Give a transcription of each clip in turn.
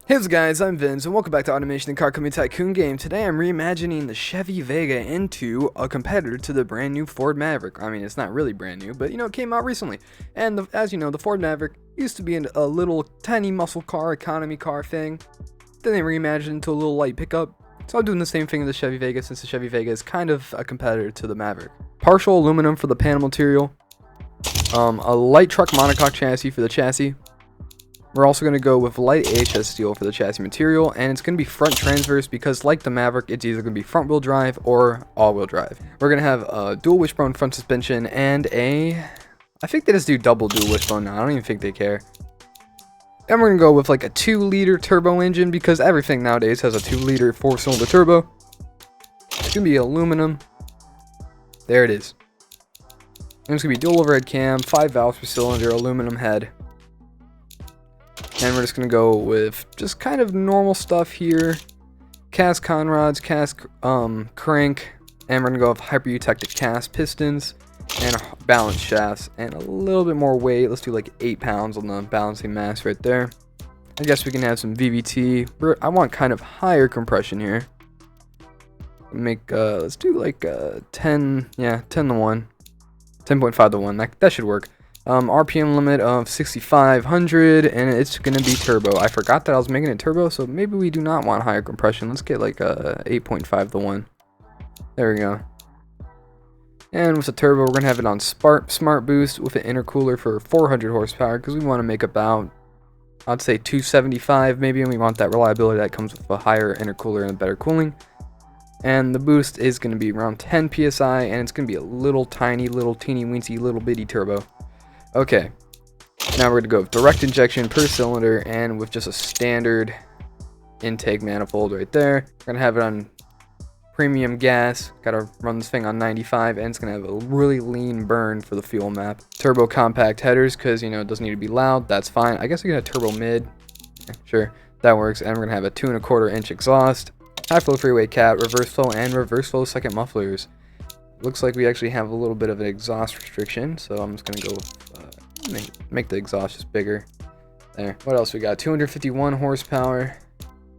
Hey guys, I'm VENZ, and welcome back to Automation and Car Company Tycoon game. Today I'm reimagining the Chevy Vega into a competitor to the brand new Ford Maverick. I mean, it's not really brand new, but it came out recently. And as you know, the Ford Maverick used to be a little tiny muscle car, economy car thing. Then they reimagined it into a little light pickup. So I'm doing the same thing with the Chevy Vega, since the Chevy Vega is kind of a competitor to the Maverick. Partial aluminum for the panel material. A light truck monocoque chassis for the chassis. We're also going to go with light HS steel for the chassis material, and it's going to be front transverse because, like the Maverick, it's either going to be front wheel drive or all wheel drive. We're going to have a dual wishbone front suspension and I think they just do double dual wishbone now. I don't even think they care. And we're going to go with like a 2-liter turbo engine because everything nowadays has a 2-liter 4-cylinder turbo. It's going to be aluminum. There it is. And it's going to be dual overhead cam, 5 valves per cylinder, aluminum head. And we're just going to go with just kind of normal stuff here. Cast conrods, cast crank. And we're going to go with hyper-eutectic cast pistons. And balance shafts. And a little bit more weight. Let's do like 8 pounds on the balancing mass right there. I guess we can have some VVT. I want kind of higher compression here. Let's do like 10 to 1. 10.5 to 1. That should work. RPM limit of 6,500, and it's going to be turbo. I forgot that I was making it turbo, so maybe we do not want higher compression. Let's get like a 8.5 to 1. There we go. And with the turbo, we're going to have it on Smart Boost with an intercooler for 400 horsepower, because we want to make about, I'd say 275 maybe, and we want that reliability that comes with a higher intercooler and better cooling. And the boost is going to be around 10 psi, and it's going to be a little tiny, little teeny weensy, little bitty turbo. Okay, now we're going to go with direct injection per cylinder and with just a standard intake manifold right there. We're going to have it on premium gas. Got to run this thing on 95, and it's going to have a really lean burn for the fuel map. Turbo compact headers because, it doesn't need to be loud. That's fine. I guess we can have turbo mid. Sure, that works. And we're going to have a 2¼ inch exhaust. High flow freeway cat, reverse flow, and reverse flow second mufflers. Looks like we actually have a little bit of an exhaust restriction, so I'm just going to go make the exhaust just bigger. There. What else we got? 251 horsepower.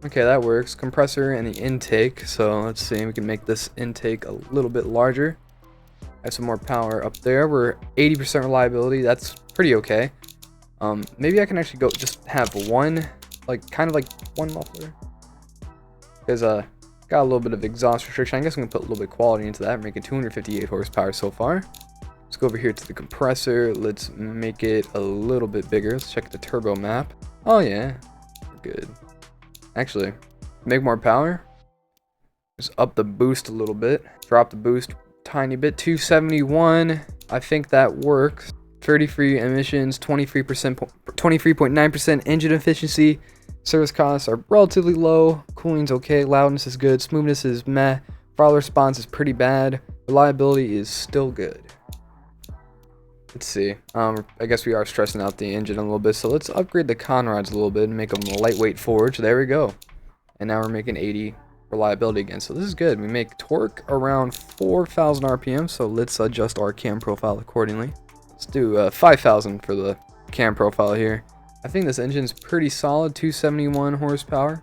Okay, that works. Compressor and the intake. So let's see, we can make this intake a little bit larger. Have some more power up there. We're 80% reliability. That's pretty okay. Maybe I can actually go just have one, kind of like one muffler. Because got a little bit of exhaust restriction. I guess I'm gonna put a little bit of quality into that, making 258 horsepower so far. Let's go over here to the compressor. Let's make it a little bit bigger. Let's check the turbo map. Oh yeah, we're good. Actually, make more power. Just up the boost a little bit. Drop the boost tiny bit. 271. I think that works. 30-free emissions. 23.9% engine efficiency. Service costs are relatively low. Cooling's okay. Loudness is good. Smoothness is meh. Throttle response is pretty bad. Reliability is still good. Let's see. I guess we are stressing out the engine a little bit, so let's upgrade the conrods a little bit and make them a lightweight forge. There we go. And now we're making 80 reliability again, so this is good. We make torque around 4,000 RPM, so let's adjust our cam profile accordingly. Let's do 5,000 for the cam profile here. I think this engine's pretty solid, 271 horsepower.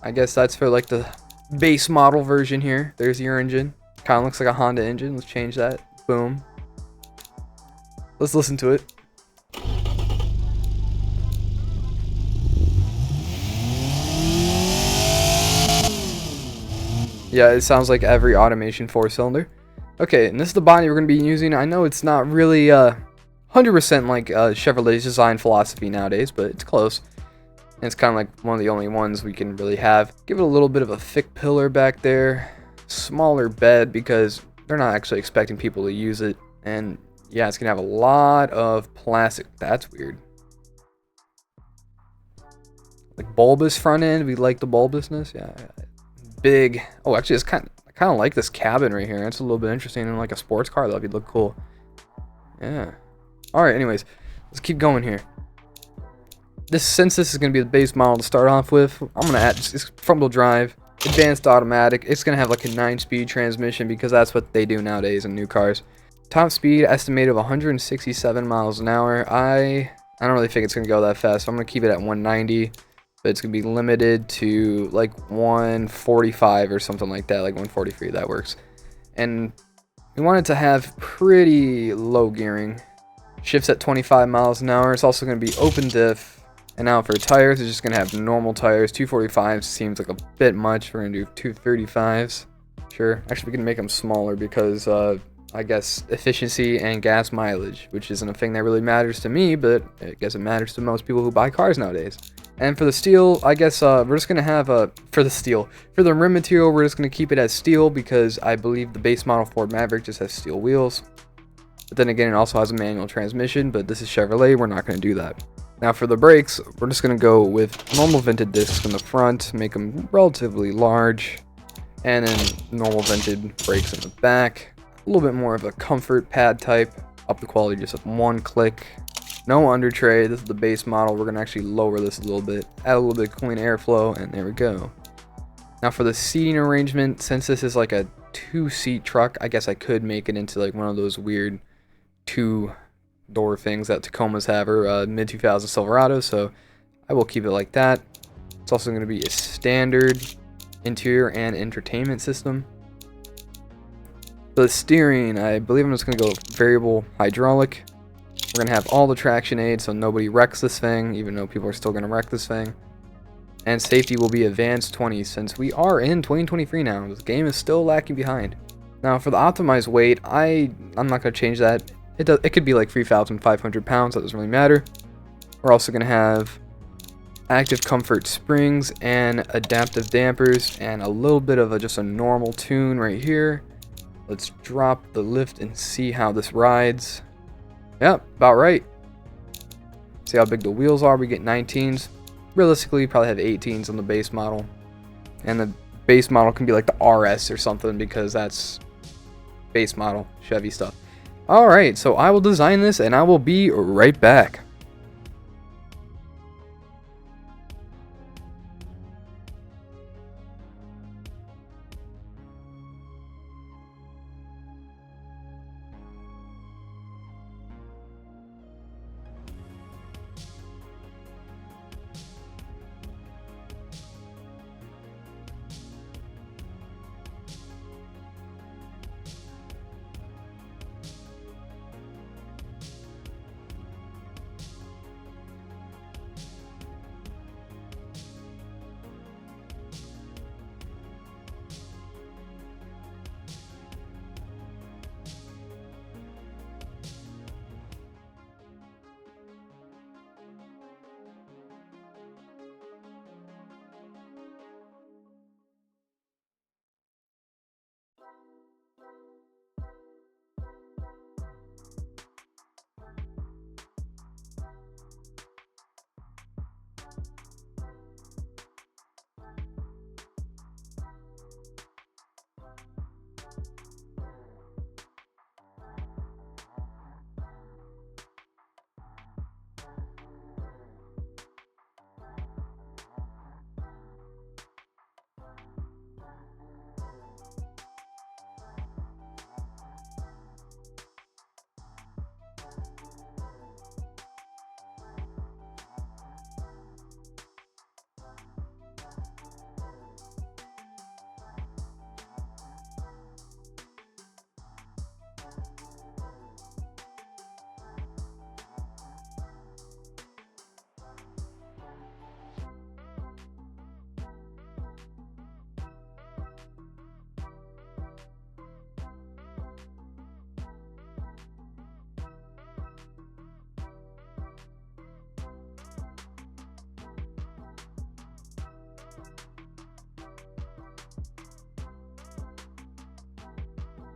I guess that's for like the base model version here. There's your engine. Kind of looks like a Honda engine. Let's change that. Boom. Let's listen to it. Yeah, it sounds like every automation 4-cylinder. Okay, and this is the body we're going to be using. I know it's not really 100% like Chevrolet's design philosophy nowadays, but it's close. And it's kind of like one of the only ones we can really have. Give it a little bit of a thick pillar back there. Smaller bed because they're not actually expecting people to use it. And yeah, it's going to have a lot of plastic. That's weird. Like bulbous front end. We like the bulbousness. Yeah. Big. Oh, actually, I kind of like this cabin right here. It's a little bit interesting. In like a sports car, that'd look cool. Yeah. Alright, anyways. Let's keep going here. Since this is going to be the base model to start off with, I'm going to add front wheel drive. Advanced automatic. It's going to have like a 9-speed transmission because that's what they do nowadays in new cars. Top speed estimated of 167 miles an hour. I I don't really think it's going to go that fast, so I'm going to keep it at 190. But it's going to be limited to like 145 or something like that, like 143. That works. And we want it to have pretty low gearing. Shifts at 25 miles an hour. It's also going to be open diff. And now for tires, it's just going to have normal tires. 245s seems like a bit much. We're going to do 235s. Sure. Actually, we can make them smaller because I guess efficiency and gas mileage, which isn't a thing that really matters to me, but I guess it matters to most people who buy cars nowadays. And for the steel, I guess we're just going to have for the rim material, we're just going to keep it as steel because I believe the base model Ford Maverick just has steel wheels. But then again, it also has a manual transmission, but this is Chevrolet, we're not going to do that. Now for the brakes, we're just going to go with normal vented discs in the front, make them relatively large, and then normal vented brakes in the back. A little bit more of a comfort pad type, up the quality just with one click. No under tray, this is the base model. We're going to actually lower this a little bit, add a little bit of clean airflow, and there we go. Now for the seating arrangement, since this is like a 2-seat truck, I guess I could make it into like one of those weird 2-door things that Tacomas have, or mid-2000 Silverado, so I will keep it like that. It's also going to be a standard interior and entertainment system. For the steering, I believe I'm just going to go variable hydraulic. We're going to have all the traction aids so nobody wrecks this thing, even though people are still going to wreck this thing. And safety will be a VENZ 20 since we are in 2023 now. This game is still lacking behind. Now for the optimized weight, I'm not going to change that. It could be like 3,500 pounds, that doesn't really matter. We're also going to have active comfort springs and adaptive dampers and a little bit of just a normal tune right here. Let's drop the lift and see how this rides. Yep, about right. See how big the wheels are. We get 19s. Realistically, you probably have 18s on the base model. And the base model can be like the RS or something because that's base model Chevy stuff. Alright, so I will design this and I will be right back.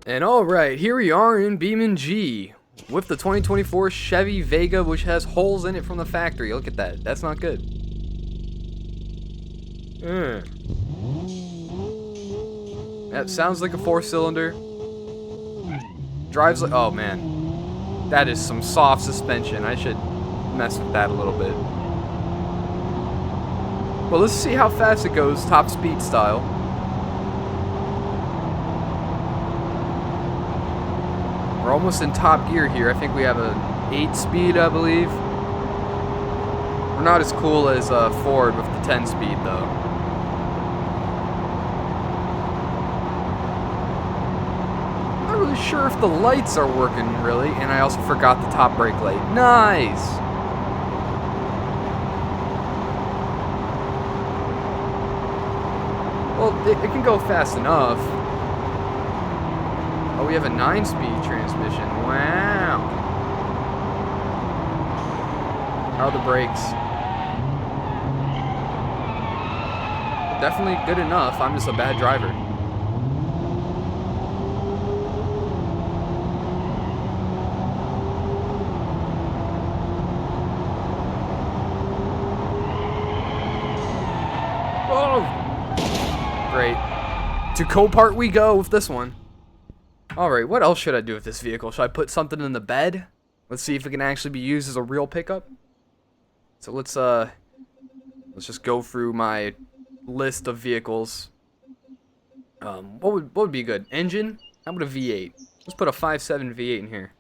And alright, here we are in BeamNG with the 2024 Chevy Vega, which has holes in it from the factory. Look at that. That's not good. That sounds like a 4-cylinder. Drives like... Oh, man. That is some soft suspension. I should mess with that a little bit. Well, let's see how fast it goes, top speed style. We're almost in top gear here. I think we have an 8-speed, I believe. We're not as cool as Ford with the 10-speed, though. I'm not really sure if the lights are working, really. And I also forgot the top brake light. Nice! Well, it can go fast enough. Oh, we have a 9-speed transmission. Wow. How are the brakes? Definitely good enough. I'm just a bad driver. Oh! Great. To Copart we go with this one. Alright, what else should I do with this vehicle? Should I put something in the bed? Let's see if it can actually be used as a real pickup. So let's just go through my list of vehicles. What would be good? Engine? How about a V8? Let's put a 5.7 V8 in here.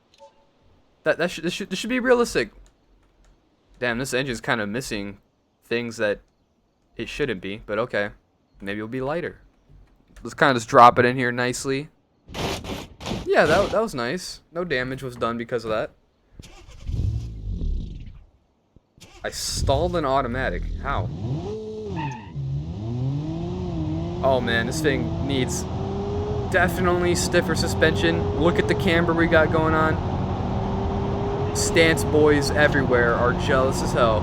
This should be realistic. Damn, this engine's kind of missing things that it shouldn't be, but okay. Maybe it'll be lighter. Let's kind of just drop it in here nicely. Yeah, that was nice. No damage was done because of that. I stalled an automatic. How? Oh man, this thing needs definitely stiffer suspension. Look at the camber we got going on. Stance boys everywhere are jealous as hell.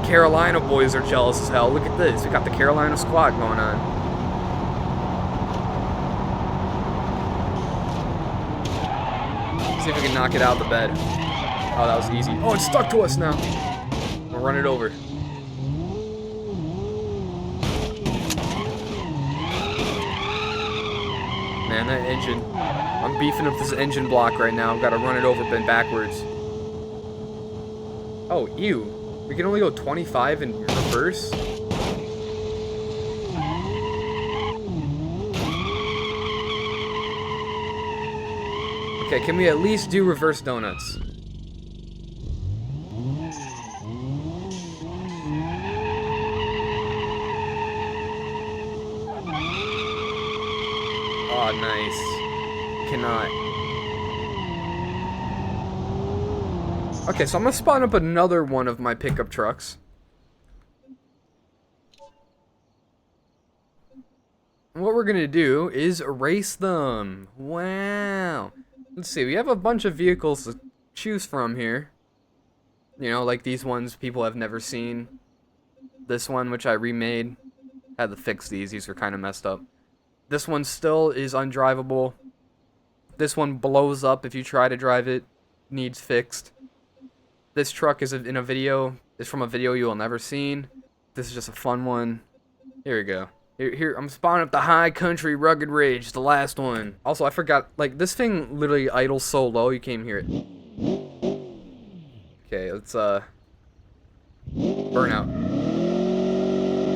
Carolina boys are jealous as hell. Look at this. We got the Carolina squad going on. See if we can knock it out of the bed. Oh, that was easy. Oh, it's stuck to us now. We'll run it over. Man, that engine. I'm beefing up this engine block right now. I've got to run it over bend backwards. Oh, ew. We can only go 25 in reverse? Okay, can we at least do reverse donuts? Oh, nice. Cannot. Okay, so I'm gonna spawn up another one of my pickup trucks. And what we're gonna do is race them. Wow. Let's see, we have a bunch of vehicles to choose from here. You know, like these ones people have never seen. This one, which I remade. Had to fix these were kind of messed up. This one still is undrivable. This one blows up if you try to drive it. Needs fixed. This truck is in a video. It's from a video you will never seen. This is just a fun one. Here we go. Here, I'm spawning up the High Country Rugged Ridge, the last one. Also, I forgot, like, this thing literally idles so low, you can't even hear it. Okay, let's, burnout.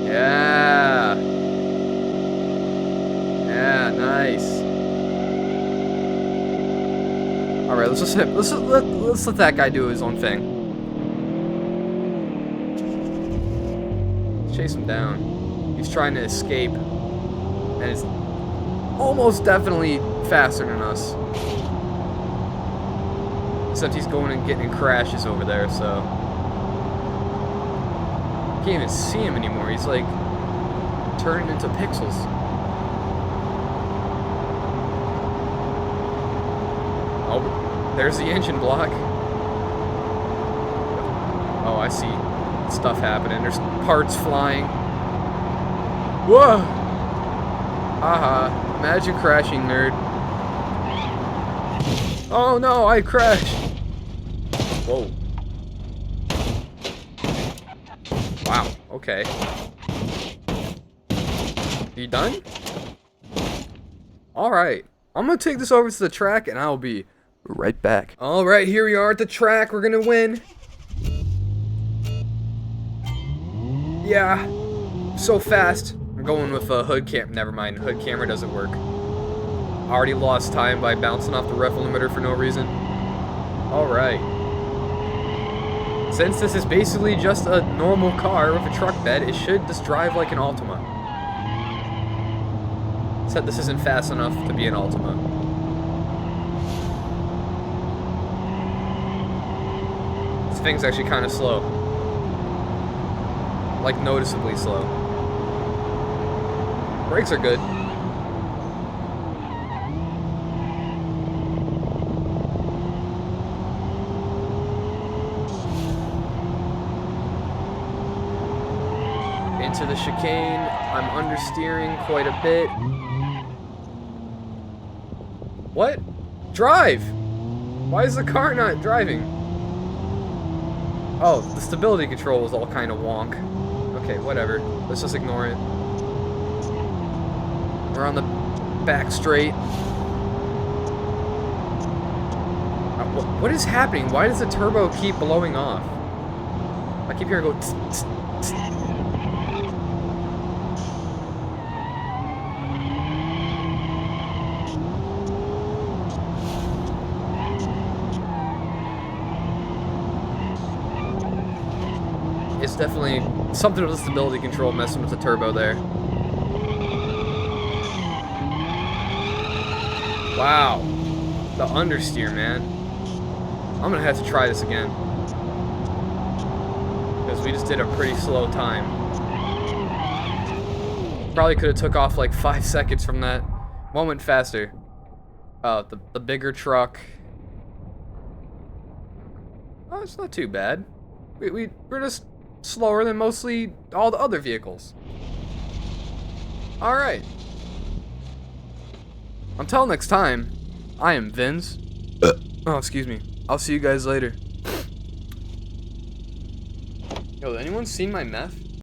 Yeah! Yeah, nice. Alright, let's let that guy do his own thing. Let's chase him down. He's trying to escape, and it's almost definitely faster than us. Except he's going and getting in crashes over there, so you can't even see him anymore. He's like turning into pixels. Oh, there's the engine block. Oh, I see stuff happening. There's parts flying. Whoa! Haha. Imagine crashing, nerd. Oh no, I crashed! Whoa. Wow, okay. You done? Alright. I'm gonna take this over to the track and I'll be right back. Alright, here we are at the track. We're gonna win. Yeah. So fast. I'm going with a hood cam. Never mind, hood camera doesn't work. I already lost time by bouncing off the ref limiter for no reason. Alright. Since this is basically just a normal car with a truck bed, it should just drive like an Altima. Except this isn't fast enough to be an Altima. This thing's actually kind of slow. Like, noticeably slow. Brakes are good. Into the chicane, I'm understeering quite a bit. What? Drive! Why is the car not driving? Oh, the stability control was all kind of wonk. Okay, whatever. Let's just ignore it. We're on the back straight. What is happening? Why does the turbo keep blowing off? I keep hearing it go tss, tss, tss. It's definitely something with the stability control messing with the turbo there. Wow. The understeer, man. I'm gonna have to try this again. Because we just did a pretty slow time. Probably could have took off like 5 seconds from that. One went faster. Oh, the bigger truck. Oh, it's not too bad. We're just slower than mostly all the other vehicles. Alright. Until next time, I am VENZ. Oh, excuse me. I'll see you guys later. Yo, anyone seen my meth?